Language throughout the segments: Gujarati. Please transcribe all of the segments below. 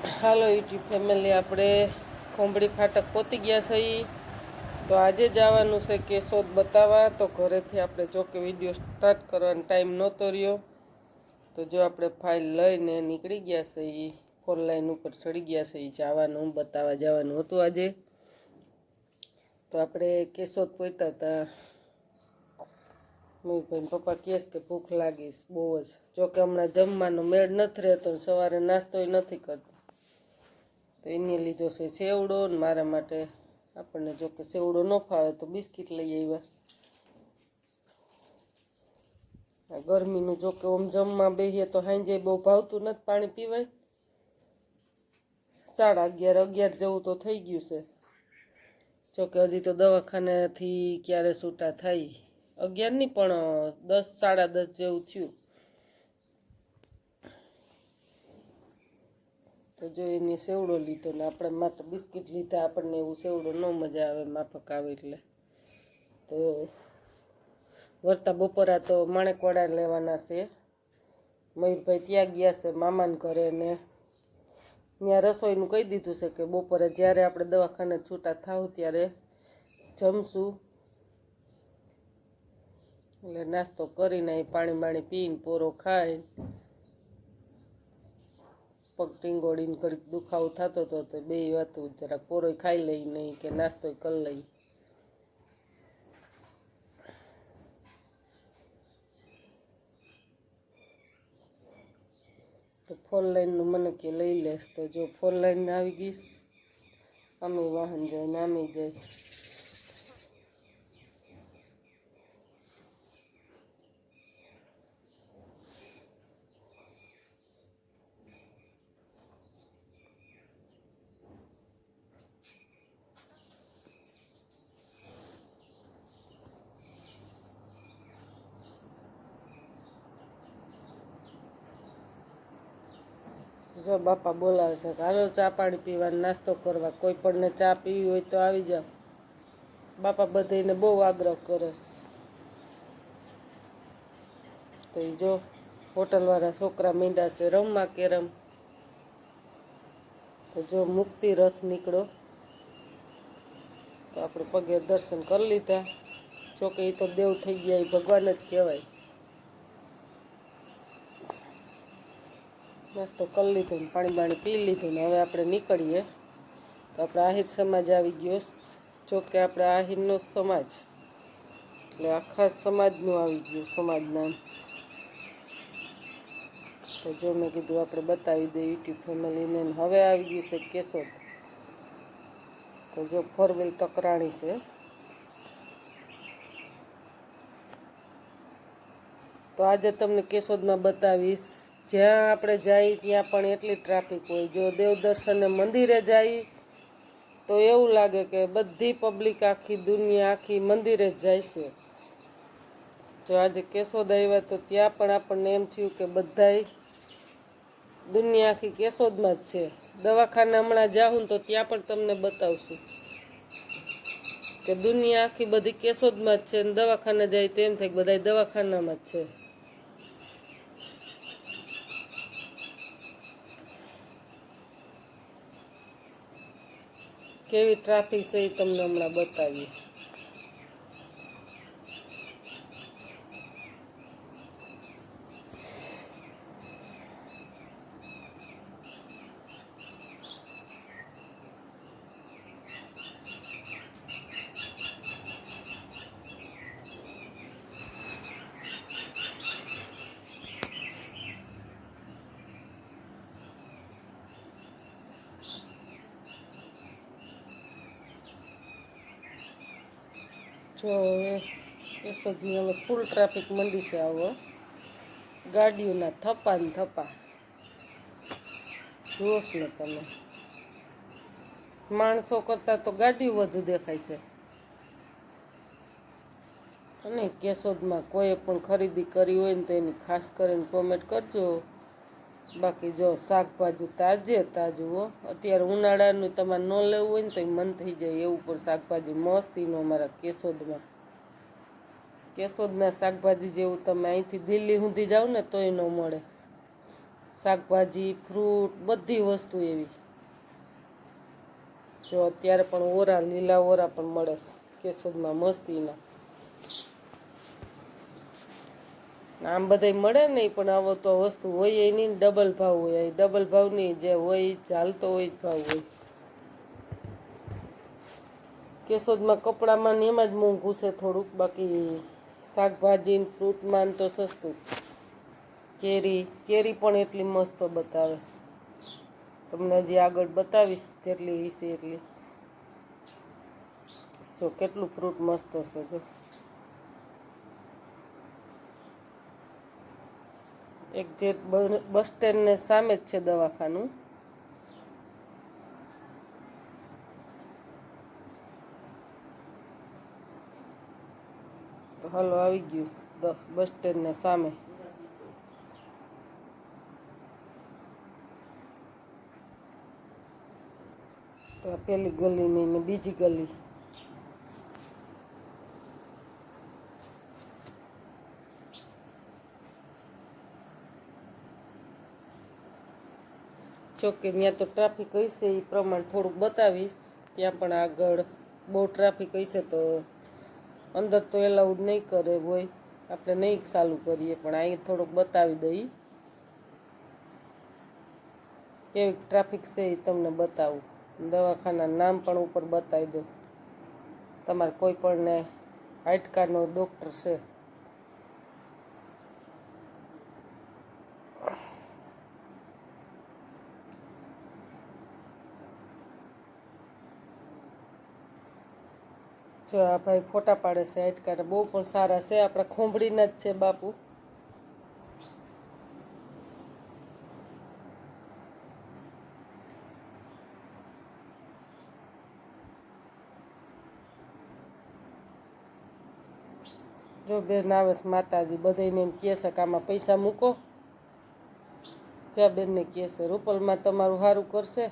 હાલો યુટ્યુબ ફેમિલી, આપણે ખોંભડી ફાટક પહોંચી ગયા છીએ. તો આજે જવાનું છે કેશોદ બતાવવા. તો ઘરેથી આપણે જો કે વિડીયો સ્ટાર્ટ કરવાનો ટાઈમ નહોતો રહ્યો. તો જો આપણે ફાઇલ લઈને નીકળી ગયા છીએ, ફોર લાઈન ઉપર ચડી ગયા છીએ. જવાનું બતાવવા જવાનું હતું આજે. તો આપણે કેશોદ પહોંચ્યા હતા. મયુરભાઈ પપ્પા કહે કે ભૂખ લાગીશ બહુ જ. જોકે હમણાં જમવાનો મેળ નથી રહેતો, સવારે નાસ્તોય નથી કરતો. તો એને લીધો છે સેવડો, ને મારા માટે આપણને જો કે સેવડો ન ફાવે તો બિસ્કિટ લઈ આવ્યા. આ ગરમીનું જો કે ઓમ જમવા બેસીએ તો સાંજે બહુ ભાવતું નથી, પાણી પીવાય. 11:30 જેવું તો થઈ ગયું છે. જોકે હજી તો દવાખાનાથી ક્યારે છૂટા થાય, 11 નહીં પણ 10, 10:30 જેવું થયું. તો જો એને સેવડો લીધો ને આપણે માત્ર બિસ્કિટ લીધા. આપણને એવું સેવડો ન મજા આવે, માફક આવે એટલે. તો વરતા બપોરા તો માણેકવાડા લેવાના છે. મયુરભાઈ ત્યાં ગયા છે મામાને ઘરે, ને ત્યાં રસોઈનું કહી દીધું છે કે બપોરે જ્યારે આપણે દવાખાને છૂટા થાવ ત્યારે જમશું. એટલે નાસ્તો કરીને પાણી બાણી પીને પોરો ખાય. પગ ટીંગોળીને ઘડીક દુખાવો થતો હતો તો બે વાતું જરાક પોરોય ખાઈ લઈ નહીં કે નાસ્તોય કરી લઈ. તો ફોર લાઈનનું મને કે લઈ લેશ. તો જો ફોર લાઈન આવી ગઈશ. અમે વાહન જઈને આમે જાય. જો બાપા બોલાવે છે, હાલો ચા પાણી પીવા, નાસ્તો કરવા. કોઈ પણને ચા પીવી હોય તો આવી જાઓ. બાપા બધાને બહુ આગ્રહ કરે છે. તો એ જો હોટલવાળા છોકરા મીંડા છે રમવા કેરમ. તો જો મુક્તિ રથ નીકળ્યો. તો આપણે પગે દર્શન કરી લીધા. જોકે એ તો દેવ થઈ ગયા, એ ભગવાન જ કહેવાય. નાસ્તો કરી લીધો ને પાણી બાણી પી લીધું ને હવે આપણે નીકળીએ. તો આપણે આહિર સમાજ આવી ગયો. જોકે આપણે આહિરનો સમાજ એટલે આખા સમાજનું આવી ગયું, સમાજના. તો જો મેં કીધું આપણે બતાવી દઈએ યુટ્યુબ ફેમિલીને. હવે આવી ગયું છે કેશોદ. તો જો 4 વ્હીલ ટકરાણી છે. તો આજે તમને કેશોદમાં બતાવીશ. જ્યાં આપણે જઈએ ત્યાં પણ એટલી ટ્રાફિક હોય. જો દેવદર્શને મંદિરે જઈએ તો એવું લાગે કે બધી પબ્લિક આખી દુનિયા આખી મંદિરે જ જાય છે. જો આજે કેશોદ આવ્યા તો ત્યાં પણ આપણને એમ થયું કે બધાય દુનિયા આખી કેશોદમાં જ છે. દવાખાને હમણાં જાઉં તો ત્યાં પણ તમને બતાવશું કે દુનિયા આખી બધી કેશોદમાં જ છે. ને દવાખાને જાય તો એમ થાય કે બધા દવાખાનામાં જ છે. કેવી ટ્રાફિક છે એ તમને હમણાં બતાવીએ. જો હવે કેશોદની હવે ફૂલ ટ્રાફિક મંડી છે. આવો ગાડીઓના થપ્પા ને થપ્પા જુઓ ને તમે. માણસો કરતાં તો ગાડીઓ વધુ દેખાય છે. અને કેશોદમાં કોઈએ પણ ખરીદી કરી હોય ને તો એની ખાસ કરીને કોમેન્ટ કરજો. બાકી જો શાકભાજી તાજે તાજું હો. અત્યારે ઉનાળાનું તમારે ન લેવું હોય ને તો મન થઈ જાય એવું પણ શાકભાજી મસ્તીનું અમારા કેશોદમાં. કેશોદના શાકભાજી જેવું તમે અહીંથી દિલ્હી સુધી જાઓ ને તોય ન મળે. શાકભાજી ફ્રૂટ બધી વસ્તુ એવી. જો અત્યારે પણ ઓરા લીલા ઓરા પણ મળે કેશોદમાં મસ્તીના. આમ બધાય મળે નહીં પણ આવો તો વસ્તુ હોય એ નહીં, ડબલ ભાવ હોય. ડબલ ભાવ નહીં, જે હોય ચાલતો હોય જ ભાવ હોય. કેશોદમાં કપડામાં ને એમાં જ મોંઘું છે થોડુંક, બાકી શાકભાજી ને ફ્રૂટમાં તો સસ્તું. કેરી પણ એટલી મસ્ત બતાવે, તમને હજી આગળ બતાવીશ જેટલી હશે એટલી. જો કેટલું ફ્રૂટ મસ્ત હશે. જો એક જે બસ સ્ટેન્ડને સામે જ છે દવાખાનું. તો હાલો આવી ગયું બસ સ્ટેન્ડને સામે. તો આ પેલી ગલીની ને બીજી ગલી. જોકે ત્યાં તો ટ્રાફિક હશે એ પ્રમાણે થોડુંક બતાવીશ. ત્યાં પણ આગળ બહુ ટ્રાફિક હશે તો અંદર તો એલાઉડ નહીં કરે હોય, આપણે નહીં ચાલુ કરીએ, પણ અહીં થોડુંક બતાવી દઈ કેવી ટ્રાફિક છે એ તમને બતાવું. દવાખાના નામ પણ ઉપર બતાવી દો. તમારે કોઈ પણને હાડકાનો ડૉક્ટર છે. જો આ ભાઈ ફોટા પાડે છે હાડકાના, બહુ પણ સારા છે, આપણા ખોંભડીના જ છે બાપુ. જો બેન આવે છે માતાજી, બધાને એમ કહે છે કે આમાં પૈસા મૂકો. જ્યાં બેનને કહે છે રૂપલમાં તમારું સારું કરશે,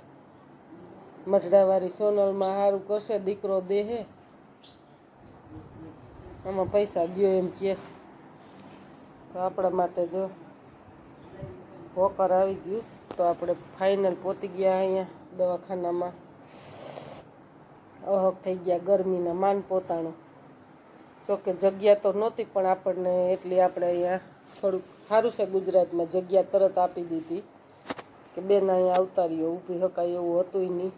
મઢડાવાળી સોનલમાં સારું કરશે, દીકરો દેહે, આમાં પૈસા દો એમ કહે છે. તો આપણા માટે જો હોકર આવી ગયું. તો આપણે ફાઇનલ પહોંચી ગયા અહીંયા દવાખાનામાં. અહક થઈ ગયા ગરમીના માન પોતાનું. જોકે જગ્યા તો નહોતી પણ આપણને એટલી આપણે અહીંયા થોડુંક સારું છે ગુજરાતમાં, જગ્યા તરત આપી દીધી કે બેન અહીંયા આવતા રહ્યો, ઊભી શકાય એવું હતું નહીં.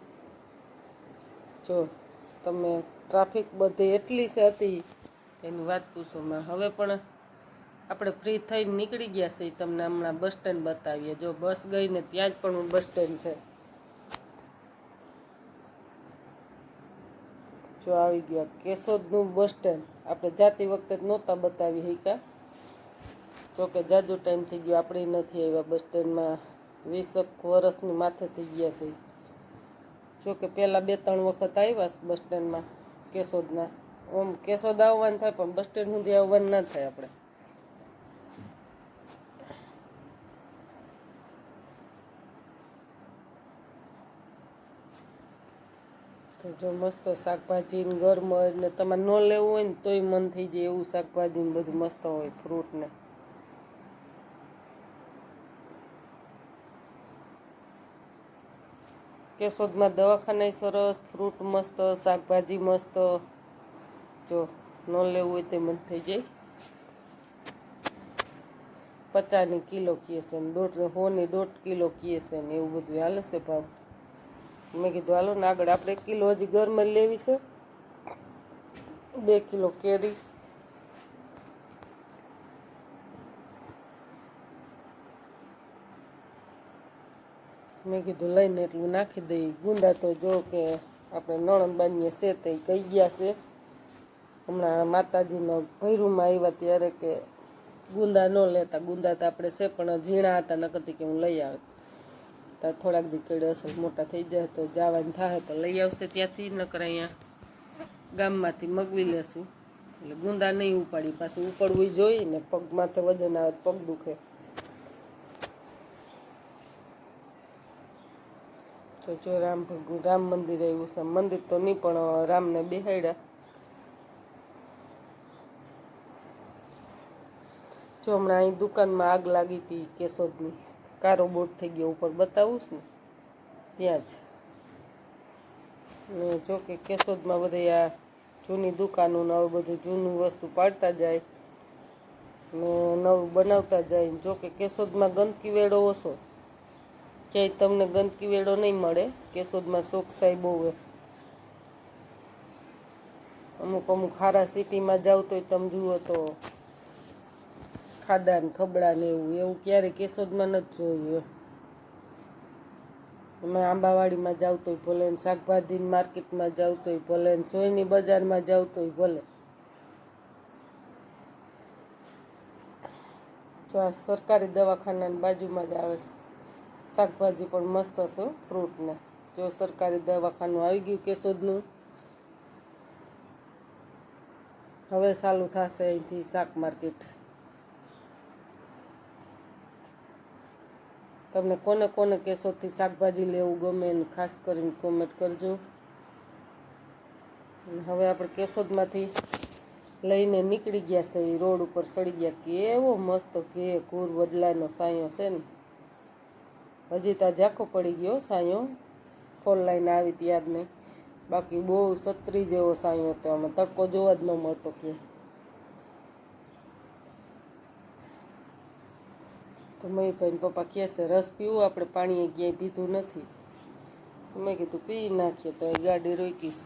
જો તમે ટ્રાફિક બધી એટલી છે હતી એની વાત પૂછો માં. હવે પણ આપણે ફ્રી થઈને નીકળી ગયા છે, તમને હમણાં બસ સ્ટેન્ડ બતાવીએ. જો બસ ગઈ ને ત્યાં જ પણ બસ સ્ટેન્ડ છે. જો આવી ગયા કેશોદનું બસ સ્ટેન્ડ. આપણે જાતી વખતે નહોતા બતાવી શક્યા, જોકે જાજો ટાઈમ થઈ ગયો, આપણે નથી આવ્યા બસ સ્ટેન્ડમાં. 20 વર્ષની માથે થઈ ગયા છે. જોકે પહેલાં 2-3 વખત આવ્યા બસ સ્ટેન્ડમાં કેશોદના. આમ કેશોદ આવવાનું થાય પણ બસ સ્ટેન્ડ સુધી આવવાનું ના થાય આપણે. તો જો મસ્ત શાકભાજી ને ગરમર ને તમારે ન લેવું હોય ને તોય મન થઈ જાય એવું શાકભાજી ને બધું મસ્ત હોય, ફ્રૂટ ને. કેશોદમાં દવાખાના સરસ, ફ્રૂટ મસ્ત, શાકભાજી મસ્ત. જો ન લેવું હોય તો મન થઈ જાય. 50 કિલો કહે છે ને 100 કિલો કહે છે ને એવું બધું હાલે છે ભાવ. મેં કીધું હાલો ને આગળ આપણે 1 કિલો હજી ગરમર લેવી છે, 2 કિલો કેરી. મેં કીધું લઈને એટલું નાખી દઈ. ગુંદા તો જો કે આપણે નણંદબાનીએ છે તે કહી ગયા છે હમણાં માતાજીનો ભૈરુમાં આવ્યા ત્યારે કે ગુંદા ન લેતા. ગુંદા તો આપણે છે પણ ઝીણા હતા, નકરતી કે હું લઈ આવે. તો થોડાક દી કડે અસર મોટા થઈ જાય તો જવાનું થાય તો લઈ આવશે ત્યાંથી, નકર અહીંયા ગામમાંથી મગવી લેશું. એટલે ગુંદા નહીં ઉપાડી, પાછું ઉપાડવું જોઈએ ને, પગ માથે વજન આવે પગ દુખે. તો જો રામ મંદિર આવ્યું છે. મંદિર તો નહીં પણ રામને બેહાડ્યા. જો હમણાં અહીં દુકાનમાં આગ લાગી હતી કેશોદની, કારો બોર્ડ થઈ ગયો ઉપર બતાવું છું ને ત્યાં જ. ને જો કે કેશોદમાં બધી આ જૂની દુકાનો ને હવે બધું જૂનું વસ્તુ પાડતા જાય ને નવું બનાવતા જાય. જો કે કેશોદમાં ગંદકી વેળો ઓછો, ક્યાંય તમને ગંદકી વેળો નહીં મળે. કેશોદમાં ચોકસાઈ બહુ હોય. અમુક અમુક સારા સિટીમાં જાવ તોય તમે જુઓ તો ખાડા ને ખબડા ને એવું ક્યારેય કેશોદમાં નથી જોયું. તમે આંબાવાડીમાં જાવ તોય ભલે, ને શાકભાજી માર્કેટમાં જાવ તોય ભલે, ને સોયની બજારમાં જાવ તોય ભલે. જો આ સરકારી દવાખાનાની બાજુમાં જ આવે શાકભાજી પણ મસ્ત હશે ફ્રૂટને. જો સરકારી દવાખાનું આવી ગયું કેશોદનું. હવે ચાલુ થશે અહીંથી શાક માર્કેટ. તમને કોને કોને કેશોદથી શાકભાજી લેવું ગમે ને ખાસ કરીને કોમેન્ટ કરજો. હવે આપણે કેશોદમાંથી લઈને નીકળી ગયા છે, એ રોડ ઉપર ચડી ગયા. કેવો મસ્ત ઘૂર વડલાનો સાયો છે ને. હજી તો ઝાંખો પડી ગયો સાયો, 4 લાઈન આવી ત્યારને. બાકી બહુ છત્રી જેવો સાયો હતો. આમાં તડકો જોવા જ ન મળતો ક્યાંય. તો મયુભાઈ પપ્પા કહે છે રસ પીવું, આપણે પાણી ક્યાંય પીધું નથી. મેં કીધું પી નાખીએ, તો એ ગાડી રોકીશ.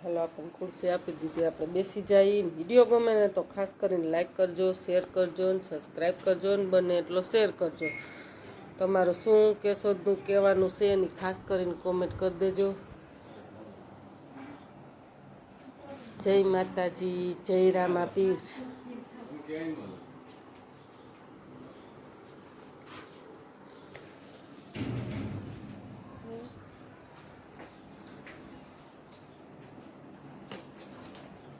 હાલો, આપણને ખુરશી આપી દીધી, આપણે બેસી જઈએ. વિડીયો ગમે ને તો ખાસ કરીને લાઈક કરજો, શેર કરજો ને સબસ્ક્રાઈબ કરજો ને બને એટલો શેર કરજો. તમારું શું કેશોદનું કહેવાનું છે એની ખાસ કરીને કોમેન્ટ કરી દેજો. જય માતાજી, જય રામાપીર.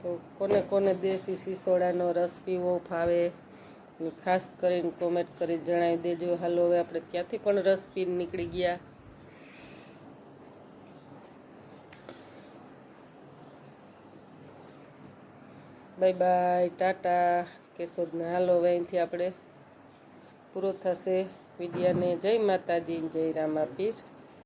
તો કોને કોને દેશી સિસોડાનો રસ પીવો ફાવે ને ખાસ કરીને કોમેન્ટ કરી જણાવી દેજો. હાલો, હવે આપણે ત્યાંથી પણ રસ પીને નીકળી ગયા. બાય બાય, ટાટા કેશોદના. હાલો, હવે અહીંથી આપણે પૂરો થશે વિડીયોને. જય માતાજી, જય રામાપીર.